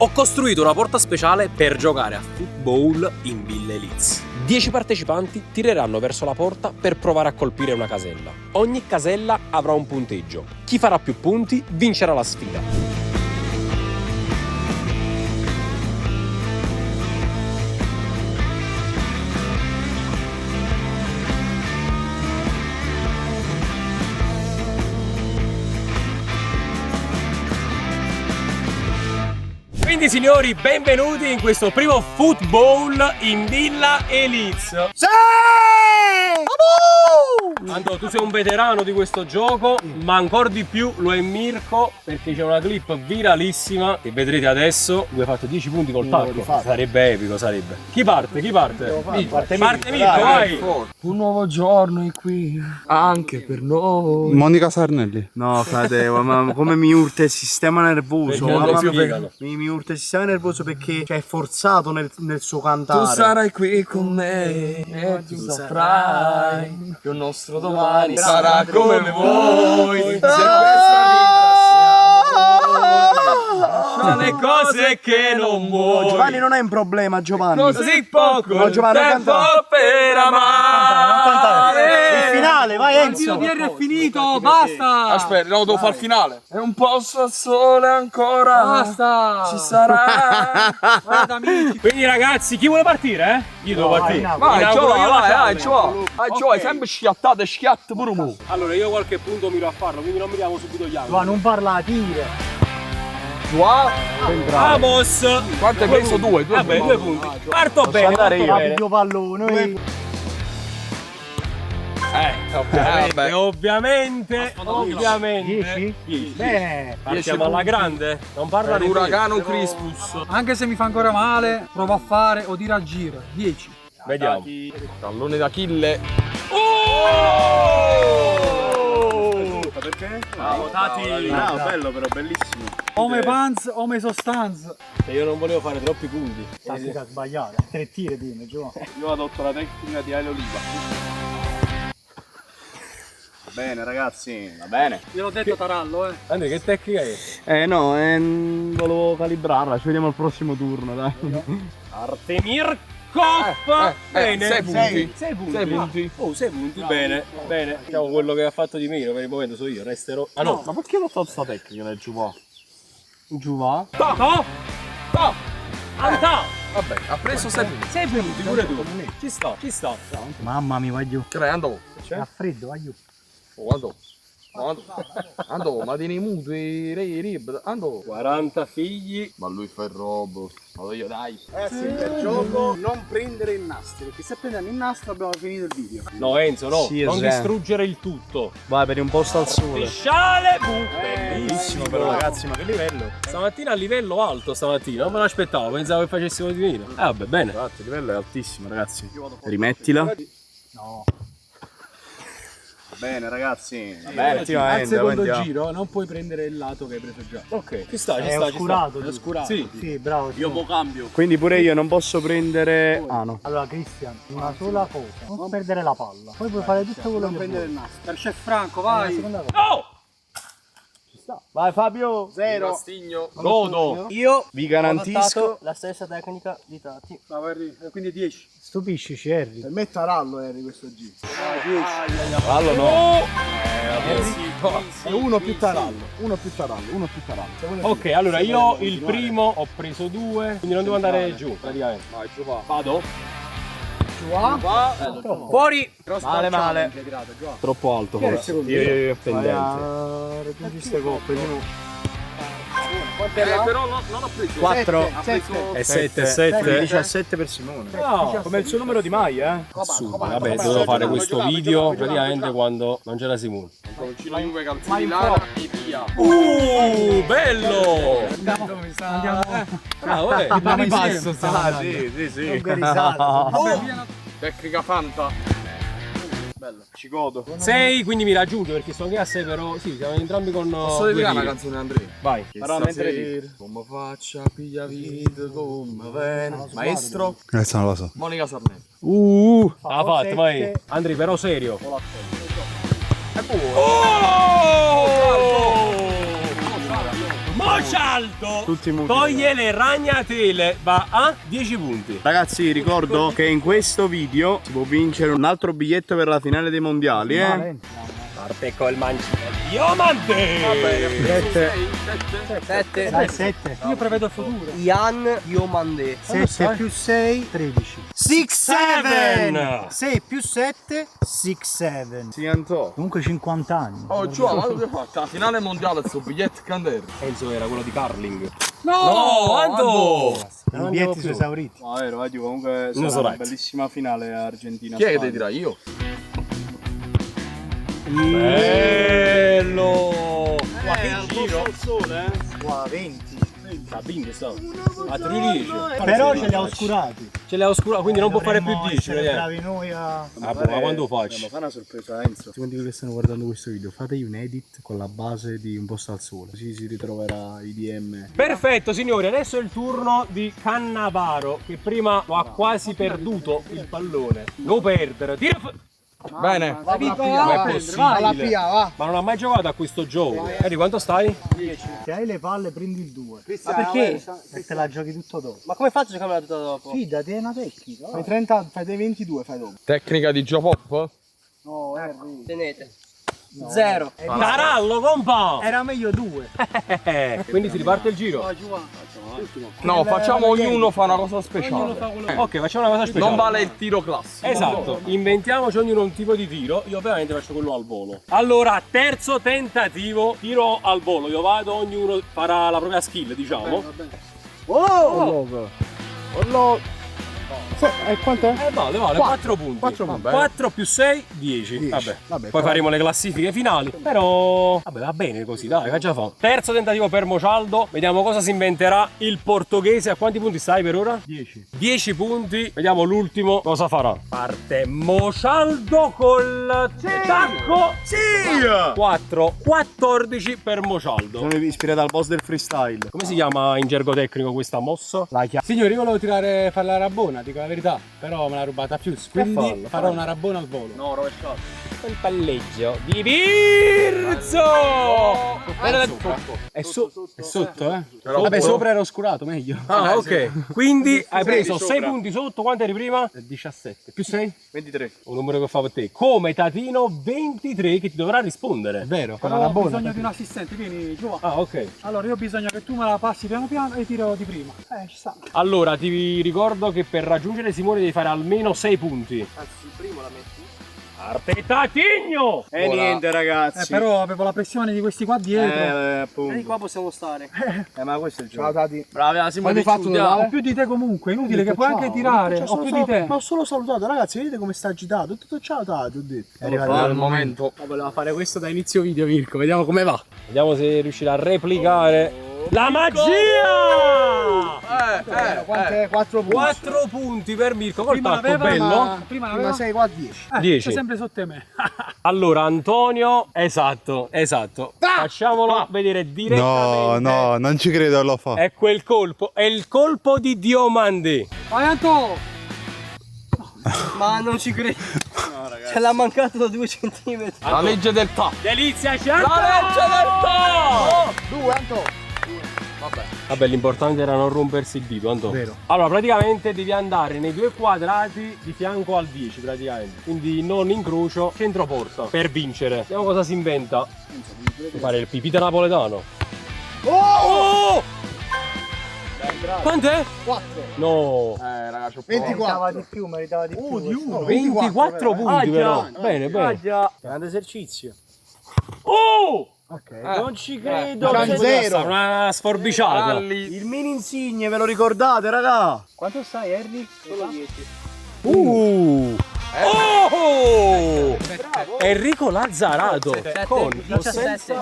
Ho costruito una porta speciale per giocare a football in Villa Eliz. 10 partecipanti tireranno verso la porta per provare a colpire una casella. Ogni casella avrà un punteggio. Chi farà più punti vincerà la sfida. Quindi signori, benvenuti in questo primo football in Villa Eliz. Sì! Ando, tu sei un veterano di questo gioco, ma ancora di più lo è Mirko, perché c'è una clip viralissima che vedrete adesso. Lui ha fatto 10 punti col tacco. Sarebbe epico, sarebbe. Chi parte? Chi parte? Parte Mirko, vai! Un nuovo giorno è qui, anche per noi. Monica Sarnelli. No, frate, ma come mi urta il sistema nervoso. Perché non Mamma lo mia, spiegano. mi urta il sistema nervoso perché è forzato nel suo cantare. Tu sarai qui con me e tu saprai che il nostro domani sarà come vuoi. Se questa vita Sono le cose che non vuoi. Giovanni non è un problema, Giovanni. Così poco No, Giovanni, non tempo cantare. per amare. Il finale, vai Enzo. è finito, basta. Aspetta, no, devo fare il finale. È un posto al sole ancora. Basta. Ci sarà. Guarda amici. Quindi ragazzi, chi vuole partire? Io devo partire. Vai, Inauguro io la vai, challenge. vai, sempre schiattate, schiatte pure mu. Allora io qualche punto miro a farlo, quindi non miriamo subito gli altri. Ma non parla, tira. Vamos! Quanto hai preso? Due Vabbè, 2 punti. Parto bene, andare parto io. bene. Più pallone. Ovviamente. 10? Bene. Partiamo alla grande. Non parla di Uragano Crispus. Anche se mi fa ancora male, provo a fare o tiro a giro. 10. Vediamo. Tallone d'Achille. Perché? Votati. Bello però, bellissimo. Ome pants, ome sostanza. Io non volevo fare troppi punti. Tattica sbagliata. 3 tiri, dimmi, Giovanni. Io adotto la tecnica di Ale Oliva. Va bene, ragazzi. Va bene. Gliel'ho detto Tarallo, Andrea, che tecnica è? No, volevo calibrarla. Ci vediamo al prossimo turno, dai. Artemir Coppa. Bene. 6 punti. 6 punti. 6 punti. Oh, 6 punti. Bene, bene. Diciamo quello che ha fatto di meno per il momento so io. Resterò. Ah no. Ma perché non fa sta tecnica nel Giuvà? Giuvà? To. Anta. Vabbè, ha preso 6 punti. 6 punti pure tu. Ci sto, ci sto. Mamma mia, vai giù. Creando. Fa freddo, vai giù. Andò, ma tieni muto i rib. Andò. 40 figli. Ma lui fa il robot. Vado io, dai. Sì, per gioco non prendere il nastro, perché se prendiamo il nastro abbiamo finito il video. No Enzo, no. Sì, non esatto. distruggere il tutto. Vai per un posto al sole. Sciale. Bellissimo però ragazzi, ma che livello. Stamattina a livello alto stamattina. Non me l'aspettavo. Pensavo che facessimo di meno. Vabbè, bene. Infatti, il livello è altissimo ragazzi. Rimettila. No. Bene ragazzi. Al secondo giro non puoi prendere il lato che hai preso già. Ok, ci sta, ci È sta. oscurato. È oscurato. Sì. Sì, bravo. Io mo cambio. Quindi pure io non posso prendere. Ah no. Allora Cristian, una sola cosa. Non perdere la palla. Poi puoi fare tutto quello che prendere il nastro. Per Chef Franco, vai. No! Vai Fabio. 0. Mastigno. Godo. Io vi garantisco. La stessa tecnica di Tati. Quindi 10. Stupiscici Harry. Per me Tarallo Harry questo G. Fallo no. E uno più Tarallo. Uno più Tarallo. Ok, allora io il primo ho preso 2, quindi non devo andare giù praticamente. Vai, giù va. Vado. Fuori. Male. Troppo alto forse. Io pendente. Raggiungi ste coppe. Però non ho preso. 4 E 7, 17 per Simone. No, Come il suo numero di maglia, vabbè, dovevo fare questo video praticamente quando non c'era Simone. Concino Juve calzini Lara e via. Bello! Andiamo. Bravo, Andiamo in basso. sì. Tecnica Fanta. Bello. Ci godo. 6, quindi mi raggiunge perché sto anche a 6, però sì, siamo entrambi con Posso due dedicare una tiri. canzone Andrea? Vai. Però mentre Stasera, come faccia piglia vita come bene. Maestro Questa non lo so. Monica Sarnelli. Ha fatto, vai. Andri, però serio. Mocialdo Tutti muti, toglie le ragnatele, va a 10 punti. Ragazzi, ricordo che in questo video si può vincere un altro biglietto per la finale dei mondiali, Parte col mancino Diamante. 7. Io prevedo il futuro. Ian Diomandé. 7 più 6, 13. 6 7. 6 più 7, 6, 7. Sì, Antò. Comunque 50 anni. Oh, Giovanni, ma tu hai fatto la finale mondiale sul biglietto Candere. Enzo era quello di curling. No, Anto! I biglietti sono esauriti. Ma vero, comunque Non sarà so una right. bellissima finale Argentina. Chi è che ti dirà io? Bello! Ma che giro! Qua 20. Ha vinto sta. A 13. Però ce li ha oscurati. Ce l'ha oscura, quindi non può fare più 10. Bravi noi a... Ma quando faccio? Fa una sorpresa a Enzo. Secondo quelli che stanno guardando questo video, fategli un edit con la base di Un posto al sole. Così si ritroverà i DM. Perfetto signori, adesso è il turno di Cannavaro che prima lo ha quasi perduto il pallone. Lo perdere. Tira Bene. Ma è possibile? va. Ma non ha mai giocato a questo gioco. Di quanto stai? Se hai le palle prendi il 2. Ma perché? E te la giochi tutto dopo. Ma come faccio a giocare tutto dopo? Fidati, è una tecnica. Fai 30, fai dei 22, fai dopo. Tecnica di Gio Pop? No, Harry. Tenete. 0. Tarallo, compa! Era meglio 2. Quindi si riparte il giro. No, facciamo ognuno fa una cosa speciale. Ok, facciamo una cosa speciale. Non vale il tiro classico. Esatto, inventiamoci ognuno un tipo di tiro. Io ovviamente faccio quello al volo. Allora, terzo tentativo, tiro al volo. Io vado, ognuno farà la propria skill, diciamo. E quanto è? Vale, 4 punti. 4 più 6, 10. Vabbè, poi faremo le classifiche finali. Però, vabbè, va bene così, dai, già fa. Terzo tentativo per Mocialdo. Vediamo cosa si inventerà il portoghese. A quanti punti stai per ora? 10. 10 punti. Vediamo l'ultimo cosa farà. Parte Mocialdo col tacco. Sì! 4, 14 per Mocialdo. Sono ispirato al boss del freestyle. Come si chiama in gergo tecnico questa mossa? Signori, io volevo fare la rabona, dico la verità. Però me l'ha rubata Fius, quindi farò una rabona al volo. No, rovesciato. Il palleggio di Birzo! È sotto, eh? Vabbè, Sopra era oscurato, meglio. Ah, ok. Quindi hai preso 6 punti sotto. Quanto eri prima? 17. Più 6? 23. Un numero che fa per te. Come Tatino 23 che ti dovrà rispondere. Vero, con Però la ho rabona. bisogno di un assistente, vieni giù. Ah, ok. Allora io ho bisogno che tu me la passi piano piano e tiro di prima. Ci sta. Allora, ti ricordo che per raggiungere Simone devi fare almeno 6 punti. Anzi, il primo la metti. Arte Tatigno! E niente, ragazzi. Però avevo la pressione di questi qua dietro. Appunto. E di qua possiamo stare. Ma questo è il gioco. Ciao, Tati. Bravi, Simone. Ho più di te comunque, inutile che puoi anche tirare. Ho più di te. Ma ho solo salutato, ragazzi, vedete come sta agitato. Ho detto ciao, Tati, ho detto. È arrivato Al momento. Voleva fare questo da inizio video, Mirko. Vediamo come va. Vediamo se riuscirà a replicare la magia! Quanto è? 4 punti. 4 punti per Mirko col Prima tacco l'aveva, bello. ma prima Ma l'aveva. 6 qua 10. 10. Sei sempre sotto me. Allora Antonio, esatto. Facciamolo vedere direttamente. No, non ci credo, lo fa. È quel colpo, è il colpo di Diomandé. Vai Anto! Ma non ci credo. Ce l'ha mancato da 2 centimetri. La legge del tap. Delizia certo! La legge del tap. 2, Anto. Vabbè, l'importante era non rompersi il dito, Anto. Vero. Allora, praticamente devi andare nei 2 quadrati di fianco al 10, praticamente. Quindi non incrocio, centro porta, per vincere. Vediamo cosa si inventa. Devi fare il pipita napoletano. Oh! Quant'è? 4. No! Ragazzi, ho 24. di più, meritava di più. Di 1. 24 punti però. Bene, bene. Grande esercizio. Oh! Ok. Non ci credo. C'è un zero. Una sforbiciata. Il mini insigne, ve lo ricordate, raga? Quanto stai, Harry? Solo 10. Oh! Enrico Lazzarato con 17.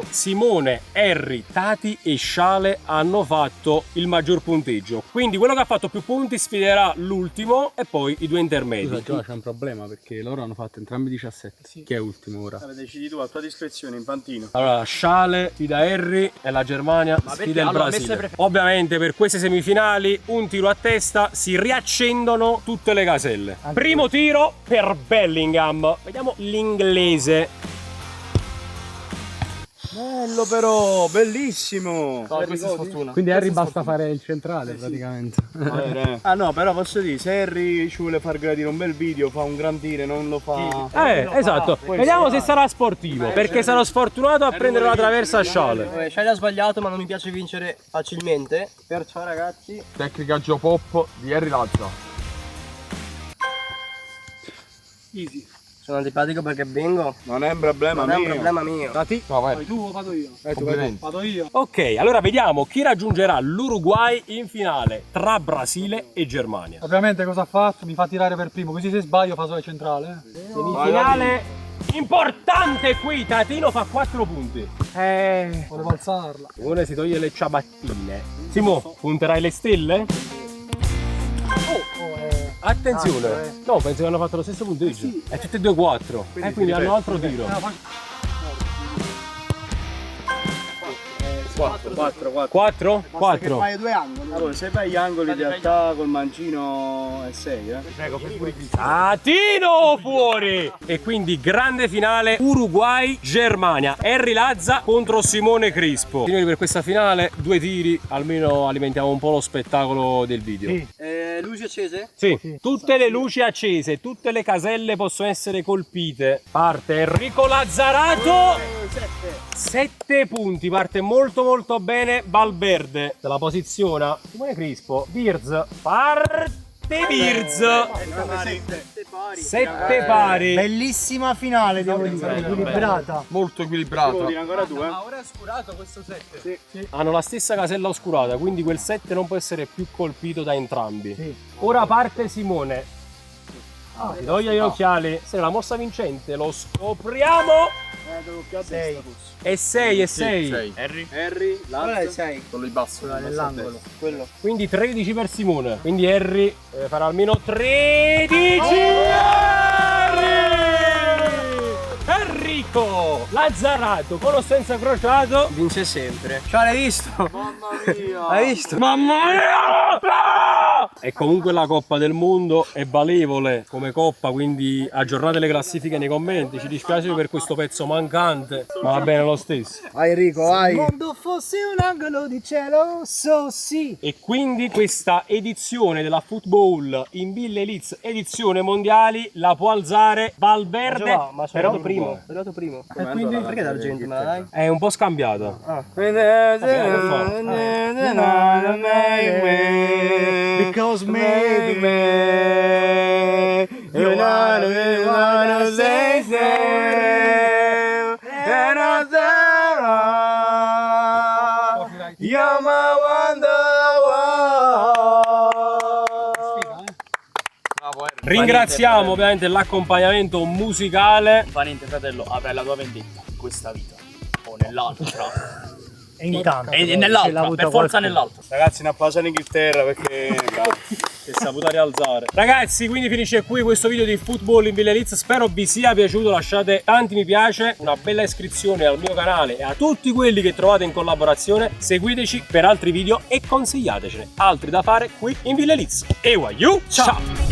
Simone, Harry, Tati e Sciale hanno fatto il maggior punteggio. Quindi quello che ha fatto più punti sfiderà l'ultimo e poi i 2 intermedi. Scusa, c'è un problema perché loro hanno fatto entrambi 17. Chi è ultimo ora? Decidi tu a tua discrezione, infantino. Allora, Sciale sfida Harry e la Germania sfida il Allora, a me Brasile. sempre- Ovviamente per queste semifinali un tiro a testa, si riaccendono tutte le caselle. Primo tiro per Bellingham. Vediamo l'inglese. Bello però, bellissimo. No, questa è sfortuna. Quindi Harry basta fare il centrale praticamente. Ah no, però posso dire, se Harry ci vuole far gradire un bel video, fa un gran tiro, non lo fa. Esatto. Vediamo se sarà sportivo, perché sarò sfortunato a prendere la traversa a sciale. Shai ha sbagliato, ma non mi piace vincere facilmente. Perciò ragazzi, Tecnica geopop di Harry Lazza. Easy. Sono antipatico perché bingo. non è un problema Non è un mio. problema mio. No, vai. Vai tu o vado io? Complimenti. Vado io. Ok, allora vediamo chi raggiungerà l'Uruguay in finale tra Brasile e Germania. Ovviamente cosa ha fatto? Mi fa tirare per primo, così se sbaglio fa solo centrale. Semifinale importante qui, Tatino fa 4 punti. Volevo alzarla. Simone si toglie le ciabattine. Simo, punterai le stelle? Attenzione! No, penso che hanno fatto lo stesso punteggio. È tutte e due 4. Quindi hanno altro tiro. 4? 4? Fai due angoli. Allora, se fai gli angoli in realtà col mancino è 6, Prego, per pure Tatino fuori! E quindi grande finale Uruguay-Germania. Harry Lazza contro Simone Crispo. Signori, per questa finale 2 tiri, almeno alimentiamo un po' lo spettacolo del video. Luci accese? Sì, tutte le luci accese, tutte le caselle possono essere colpite. Parte Enrico Lazzarato. 7 punti, parte molto bene Valverde. Se la posiziona Simone Crispo. Birz, parte Birz. 7 pari. Bellissima finale, devo dire, equilibrata. Molto equilibrato. Ancora tu, Ora è oscurato questo 7. Hanno la stessa casella oscurata, quindi quel 7 non può essere più colpito da entrambi. Ora parte Simone. Si toglie gli occhiali. Se è la mossa vincente lo scopriamo. E 6, e 6. Harry, Ora è 6. Quello di basso. nell'angolo. Quello. Quindi 13 per Simone. Quindi Harry farà almeno 13. Enrico Lazzarato con o senza crociato Vince sempre. Ciao, l'hai visto? Mamma mia. Hai visto? Mamma mia! E comunque la Coppa del Mondo è valevole come coppa, quindi aggiornate le classifiche nei commenti. Ci dispiace per questo pezzo mancante, ma va bene lo stesso. Vai Enrico, vai. Se il mondo fosse un angolo di cielo, sì. E quindi questa edizione della Football in Ville Elites edizione mondiali la può alzare Valverde. Ma sono arrivato primo. Sono arrivato primo. E quindi perché d'Argentina, dai? È un po' scambiato. Because maybe you wanna say you're my Ringraziamo ovviamente l'accompagnamento musicale. Non fa niente, fratello, avrai la tua vendetta in questa vita o nell'altra. E intanto E nell'altra, per forza nell'altra. ragazzi, una pausa in Inghilterra perché Si è saputa rialzare. Ragazzi, quindi finisce qui questo video di Football in Ville Elites. Spero vi sia piaciuto. Lasciate tanti mi piace, una bella iscrizione al mio canale e a tutti quelli che trovate in collaborazione. Seguiteci per altri video e consigliatecene altri da fare qui in Ville Elites. E ciao!